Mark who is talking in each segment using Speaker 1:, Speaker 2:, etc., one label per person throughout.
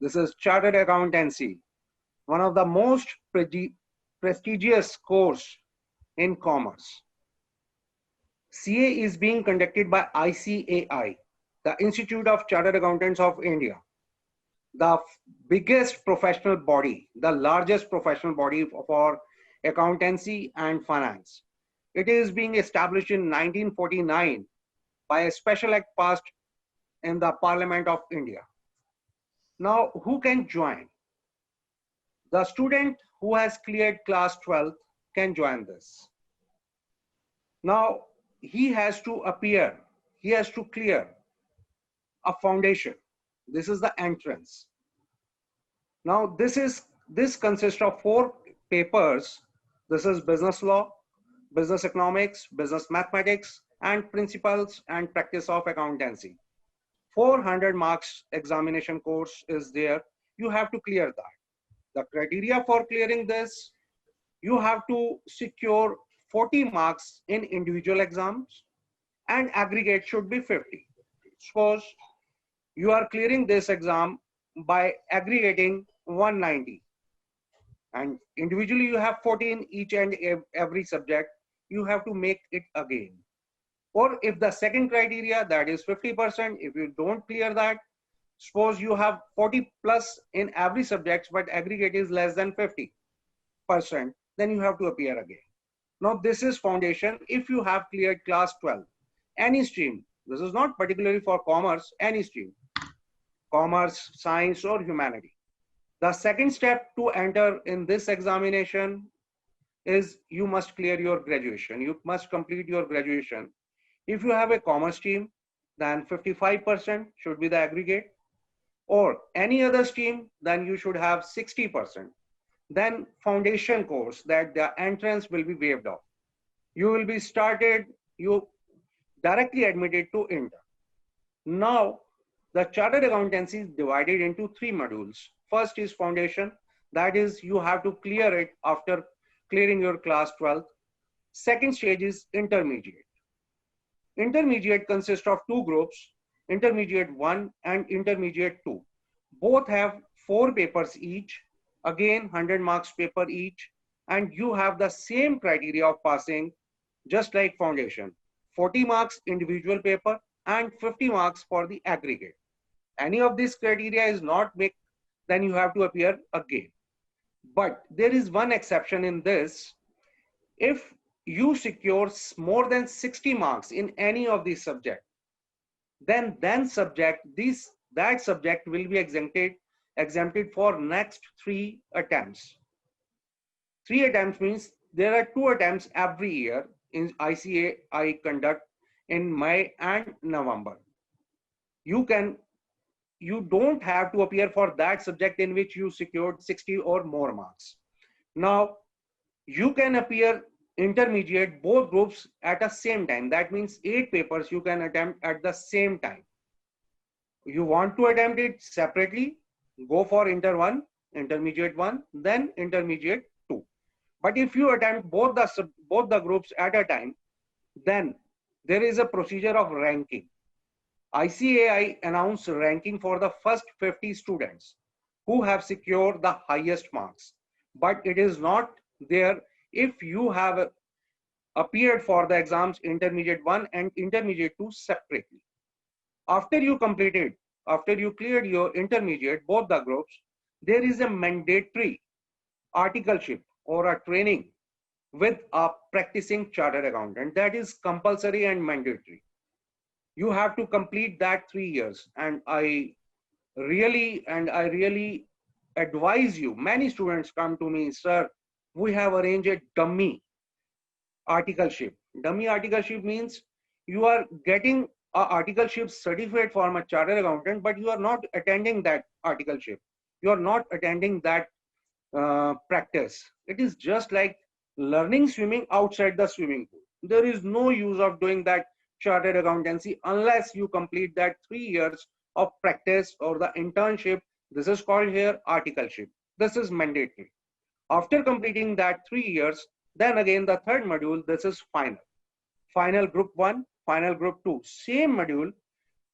Speaker 1: This is Chartered Accountancy, one of the most prestigious course in commerce. CA is being conducted by ICAI, the Institute of Chartered Accountants of India, the biggest professional body, the largest professional body for accountancy and finance. It is being established in 1949 by a special act passed in the Parliament of India. Now, who can join? The student who has cleared class 12 can join this. Now, he has to appear, he has to clear a foundation. This is the entrance. Now, this consists of 4 papers. This is business law, business economics, business mathematics, and principles and practice of accountancy. 400 marks examination course is there. You have to clear that. The criteria for clearing this, you have to secure 40 marks in individual exams and aggregate should be 50. Suppose you are clearing this exam by aggregating 190 and individually you have 14 each and every subject, you have to make it again. Or if the second criteria, that is 50%, if you don't clear that, suppose you have 40 plus in every subject, but aggregate is less than 50%, then you have to appear again. Now this is foundation if you have cleared class 12, any stream. This is not particularly for commerce, any stream, commerce, science or humanity. The second step to enter in this examination is you must clear your graduation. You must complete your graduation. If you have a commerce stream, then 55% should be the aggregate, or any other stream, then you should have 60%. Then foundation course, that the entrance will be waived off. You will be you directly admitted to inter. Now, the chartered accountancy is divided into 3 modules. First is foundation, that is you have to clear it after clearing your class 12. Second stage is intermediate. Intermediate consists of 2 groups, intermediate 1 and intermediate 2. Both have 4 papers each, again 100 marks paper each, and you have the same criteria of passing just like foundation. 40 marks individual paper and 50 marks for the aggregate. Any of this criteria is not met, then you have to appear again. But there is one exception in this. If you secure more than 60 marks in any of these subjects, then that subject will be exempted for next 3 attempts. 3 attempts means there are 2 attempts every year in ICAI conduct in May and November. You don't have to appear for that subject in which you secured 60 or more marks. Now, you can appear intermediate both groups at the same time. That means 8 papers you can attempt at the same time. You want to attempt it separately, go for intermediate 1, then intermediate 2. But if you attempt both the groups at a time, then there is a procedure of ranking. ICAI announced ranking for the first 50 students who have secured the highest marks, but it is not there if you have appeared for the exams intermediate 1 and intermediate 2 separately. After you cleared your intermediate, both the groups, there is a mandatory articleship or a training with a practicing chartered accountant. That is compulsory and mandatory. You have to complete that 3 years, and I really advise you. Many students come to me, sir, we have arranged a dummy articleship. Dummy articleship means you are getting a articleship certificate from a chartered accountant, but you are not attending that articleship. You are not attending that practice. It is just like learning swimming outside the swimming pool. There is no use of doing that chartered accountancy unless you complete that 3 years of practice or the internship. This is called here articleship. This is mandatory. After completing that 3 years, then again the third module, this is final. Final group 1, final group 2, same module.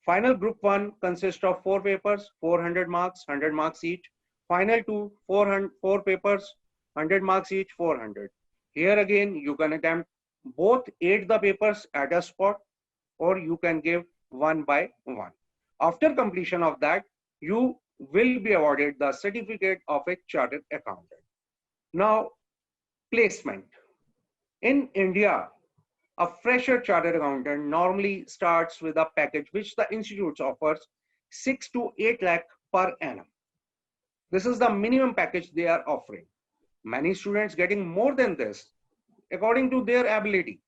Speaker 1: Final group 1 consists of 4 papers, 400 marks, 100 marks each. Final 2, 4 papers, 100 marks each, 400. Here again, you can attempt both 8 the papers at a spot, or you can give one by one. After completion of that, you will be awarded the certificate of a chartered accountant. Now, placement. In India, a fresher chartered accountant normally starts with a package which the institute offers 6 to 8 lakh per annum. This is the minimum package they are offering. Many students getting more than this according to their ability.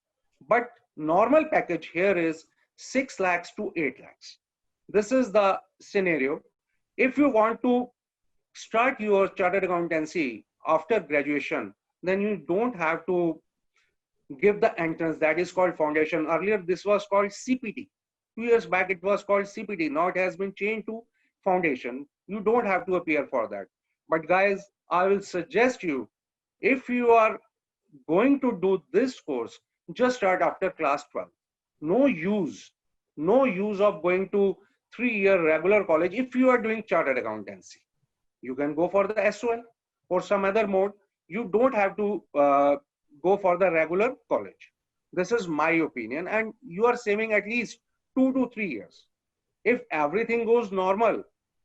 Speaker 1: But normal package here is 6 lakhs to 8 lakhs. This is the scenario. If you want to start your chartered accountancy after graduation, then you don't have to give the entrance that is called foundation. Earlier, this was called CPT. 2 years back, it was called CPT. Now it has been changed to foundation. You don't have to appear for that. But guys, I will suggest you, if you are going to do this course, just start after class 12. No use, no use of going to 3-year regular college if you are doing chartered accountancy. You can go for the SOL or some other mode. You don't have to go for the regular college. This is my opinion, and you are saving at least 2 to 3 years. If everything goes normal,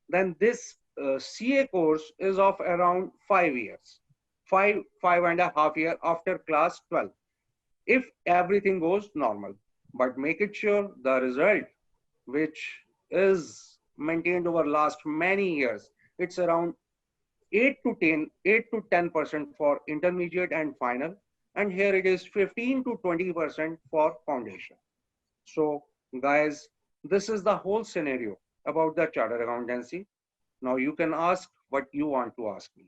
Speaker 1: then this CA course is of around 5 years, 5.5 years after class 12, if everything goes normal. But make it sure the result, which is maintained over last many years, it's around 8 to 10% for intermediate and final, and here it is 15 to 20% for foundation. So guys, this is the whole scenario about the chartered accountancy. Now you can ask what you want to ask me.